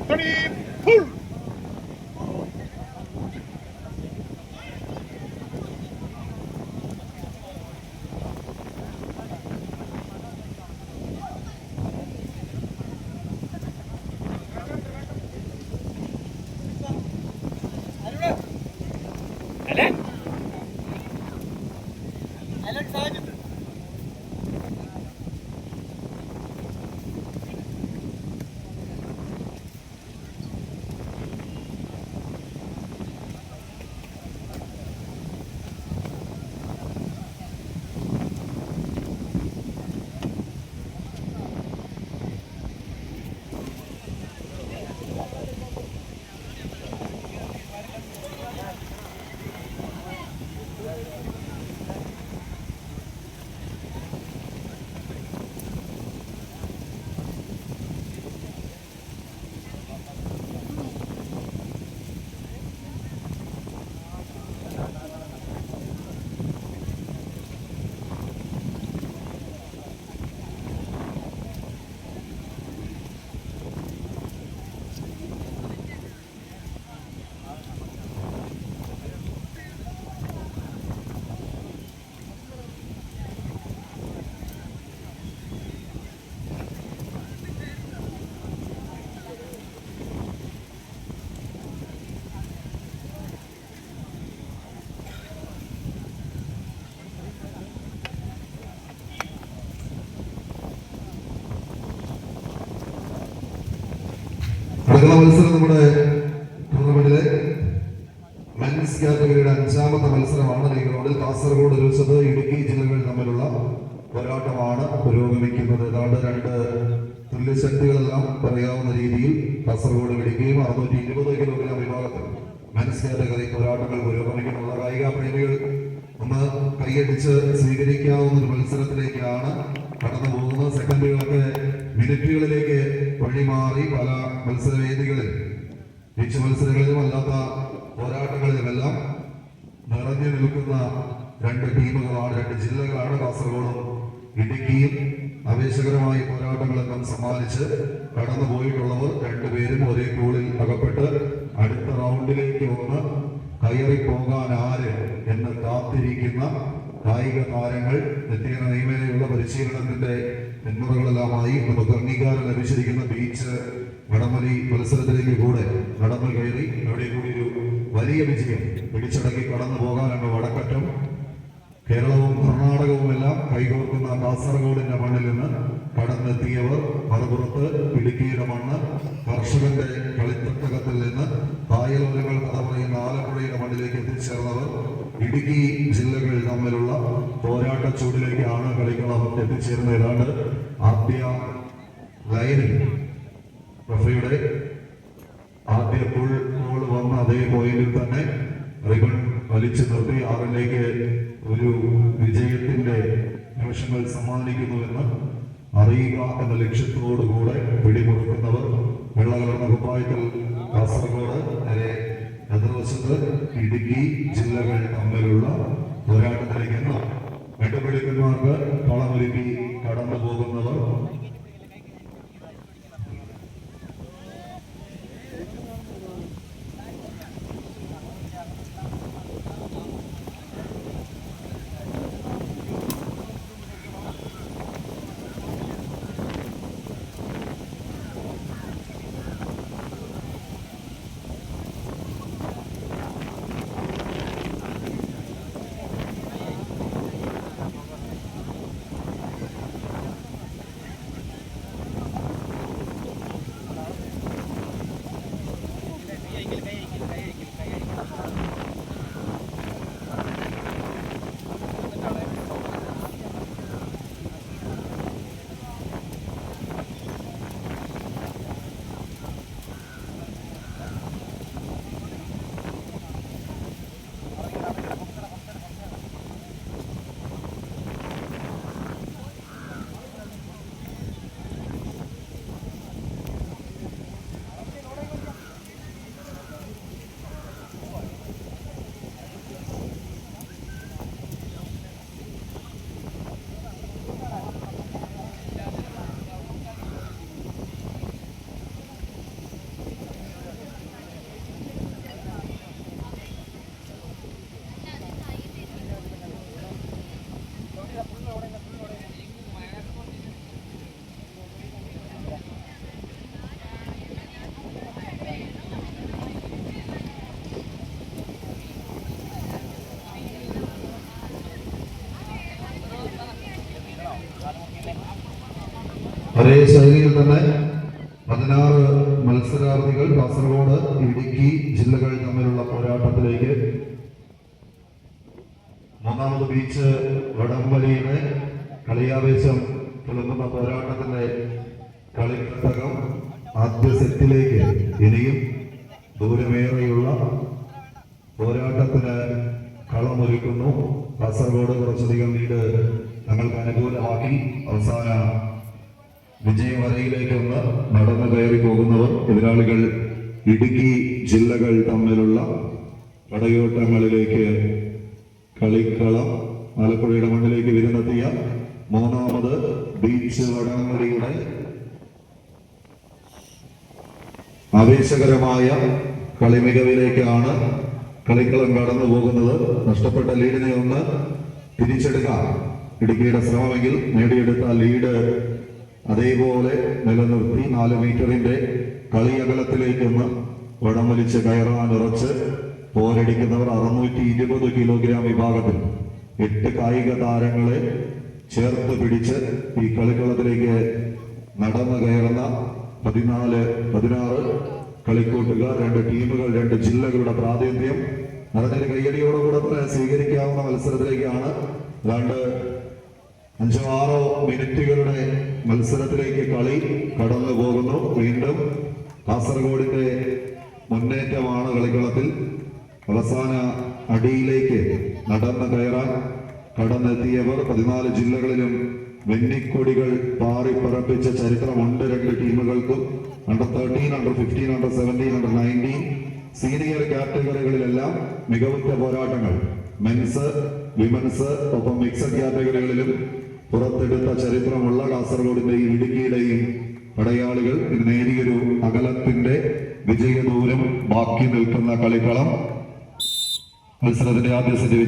Ready, pull! നടക്കുന്ന മത്സരം നമ്മുടെ ടൂർണമെന്റിലെ മെൻസ് കാറ്റഗറിയുടെ 5ാമത്തെ മത്സരമാണ്. ഈ ഗ്രൗണ്ടിൽ കാസർഗോഡ്, രൂപത, ഇടുക്കി ജില്ലകൾ തമ്മിലുള്ള പോരാട്ടമാണ് പുരോഗമിക്കുന്നത്. ഏതാണ്ട് 2 തുല്യശക്തികളെല്ലാം പറയാവുന്ന രീതിയിൽ കാസർഗോഡ് ഇടുക്കിയും 620 കിലോഗ്രാം വിഭാഗത്തിൽ മെൻസ് കാറ്റഗറി പോരാട്ടങ്ങൾ പുരോഗമിക്കുന്നുള്ള കായിക പ്രേമികൾ ഒന്ന് കൈയടിച്ച് സ്വീകരിക്കാവുന്ന ഒരു മത്സരത്തിലേക്കാണ് കടന്നു പോകുന്നത്. സെക്കൻഡുകളൊക്കെ മിനിറ്റുകളിലേക്ക് വഴിമാറി പല മത്സരവേദികളിൽ ബീച്ച് മത്സരങ്ങളിലും അല്ലാത്ത പോരാട്ടങ്ങളിലുമെല്ലാം നിറഞ്ഞു നിൽക്കുന്ന 2 ടീമുകളാണ്, 2 ജില്ലകളാണ് കാസർഗോഡും ഇടുക്കിയും. ആവേശകരമായ പോരാട്ടങ്ങളെല്ലാം സമ്മാനിച്ച് കടന്നു പോയിട്ടുള്ളവർ 2 പേരും ഒരേ പൂളിൽ അകപ്പെട്ട് അടുത്ത റൗണ്ടിലേക്ക് ഒന്ന് കയറിപ്പോകാൻ ആര് എന്ന് കാത്തിരിക്കുന്ന കായിക താരങ്ങൾ. നിത്യേന നിയമേനയുള്ള പരിശീലനത്തിന്റെ പിന്മുറകളെല്ലാമായി നമുക്ക് അംഗീകാരം ലഭിച്ചിരിക്കുന്ന ബീച്ച് വടംവലി മത്സരത്തിലേക്ക് കൂടെ കടന്നു കയറി അവിടെ കൂടി ഒരു വലിയ വിജയം പിടിച്ചടക്കി കടന്നു പോകാനാണ് വടക്കറ്റം. കേരളവും കർണാടകവും എല്ലാം കൈകോർക്കുന്ന കാസർഗോഡിന്റെ മണ്ണിൽ നിന്ന് കടന്നെത്തിയവർ മറുപുറത്ത് ഇടുക്കിയുടെ മണ്ണ്, കർഷകന്റെ കളിത്തട്ടകത്തിൽ നിന്ന് കായലോലങ്ങൾ കഥ പറയുന്ന ആലപ്പുഴയുടെ മണ്ണിലേക്ക് എത്തിച്ചേർന്നവർ. ഇടുക്കി ജില്ലകൾ തമ്മിലുള്ള പോരാട്ട ചൂടിലേക്കാണ് കളിക്കളം എത്തിച്ചേർന്നത്. ഏതാണ്ട് ആദ്യ ലൈനിൽ റഫറിയുടെ ആദ്യ ഫുൾ ബോൾ വന്ന അതേ പോയിന്റിൽ തന്നെ റിബൺ വലിച്ചു നിർത്തി 6ലേക്ക് ഒരു വിജയത്തിന്റെ നിമിഷങ്ങൾ സമ്മാനിക്കുന്നുവെന്ന് അറിയുക എന്ന ലക്ഷ്യത്തോടുകൂടെ പിടിമുറുക്കുന്നവർ. വെള്ളകലർന്ന കുപ്പായത്തിൽ കാസർഗോഡ്, നേരെ എതിർവശത്ത് ഇടുക്കി ജില്ലകൾ തമ്മിലുള്ള പോരാട്ടത്തിലേക്ക് വെട്ടുപിടിക്കുന്നവർക്ക് കളമൊരുക്കി കടന്നു പോകുന്നവർ. ഒരേ ശൈലിയിൽ തന്നെ 16 മത്സരാർത്ഥികൾ കാസർഗോഡ് ഇടുക്കി ജില്ലകൾ തമ്മിലുള്ള പോരാട്ടത്തിലേക്ക് മൂന്നാമത് ബീച്ച് വടംവലിയുടെ കളിയാവേശം തുളുമ്പുന്ന പോരാട്ടത്തിന്റെ കളിത്തകം ആദ്യ സെറ്റിലേക്ക് ഇനിയും ദൂരമേറെയുള്ള പോരാട്ടത്തിന് കളമൊരുക്കുന്നു. കാസർഗോഡ് കുറച്ചധികം ലീഡ് തങ്ങൾക്ക് അനുകൂലമാക്കി അവസാന വിജയവരയിലേക്കൊന്ന് നടന്നു കയറി പോകുന്നവർ എതിരാളികൾ ഇടുക്കി ജില്ലകൾ തമ്മിലുള്ള പടയോട്ടങ്ങളിലേക്ക് കളിക്കളം ആലപ്പുഴയുടെ മണ്ണിലേക്ക് വിരുന്നെത്തിയ മൂന്നാമത് ബീച്ച് വടംവലിയുടെ ആവേശകരമായ കളിമികവിലേക്കാണ് കളിക്കളം കടന്നു പോകുന്നത്. നഷ്ടപ്പെട്ട ലീഡിനെ ഒന്ന് തിരിച്ചെടുക്കാം ഇടുക്കിയുടെ ശ്രമമെങ്കിൽ നേടിയെടുത്ത ലീഡ് അതേപോലെ നിലനിർത്തി 4 മീറ്ററിന്റെ കളിയകലത്തിലേക്കൊന്ന് വടം വലിച്ച് കയറാൻ ഉറച്ച് പോരടിക്കുന്നവർ 620 കിലോഗ്രാം വിഭാഗത്തിൽ 8 കായിക താരങ്ങളെ ചേർത്ത് പിടിച്ച് ഈ കളിക്കളത്തിലേക്ക് നടന്നു കയറുന്ന 16 കളിക്കൂട്ടുകാർ, 2 ടീമുകൾ, 2 ജില്ലകളുടെ പ്രാതിനിധ്യം നിറഞ്ഞൊരു കയ്യടിയോടുകൂടെ സ്വീകരിക്കാവുന്ന മത്സരത്തിലേക്കാണ്. ഏതാണ്ട് 5-6 മിനിറ്റുകളുടെ മത്സരത്തിലേക്ക് കളി കടന്നു പോകുന്നു. വീണ്ടും കാസർഗോഡിന്റെ മുന്നേറ്റമാണ് കളിക്കളത്തിൽ. അവസാന അടിയിലേക്ക് നടന്നു കയറാൻ കടന്നെത്തിയവർ 14 ജില്ലകളിലും വെന്നിക്കൊടികൾ പാറിപ്പറപ്പിച്ച ചരിത്രമുണ്ട് 2 ടീമുകൾക്കും. Under 13, under 15, under 17, under 19 senior കാറ്റഗറികളിലെല്ലാം മികവുറ്റ പോരാട്ടങ്ങൾ മെൻസ്, വിമൻസ് ഒപ്പം മിക്സഡ് കാറ്റഗറികളിലും പുറത്തെടുത്ത ചരിത്രമുള്ള കാസർഗോഡിന്റെയും ഇടുക്കിയുടെയും പടയാളികൾ നേരിയൊരു അകലത്തിന്റെ വിജയദൂരം ബാക്കി നിൽക്കുന്ന കളിക്കളം. മത്സരത്തിന്റെ ആദ്യ സെറ്റ്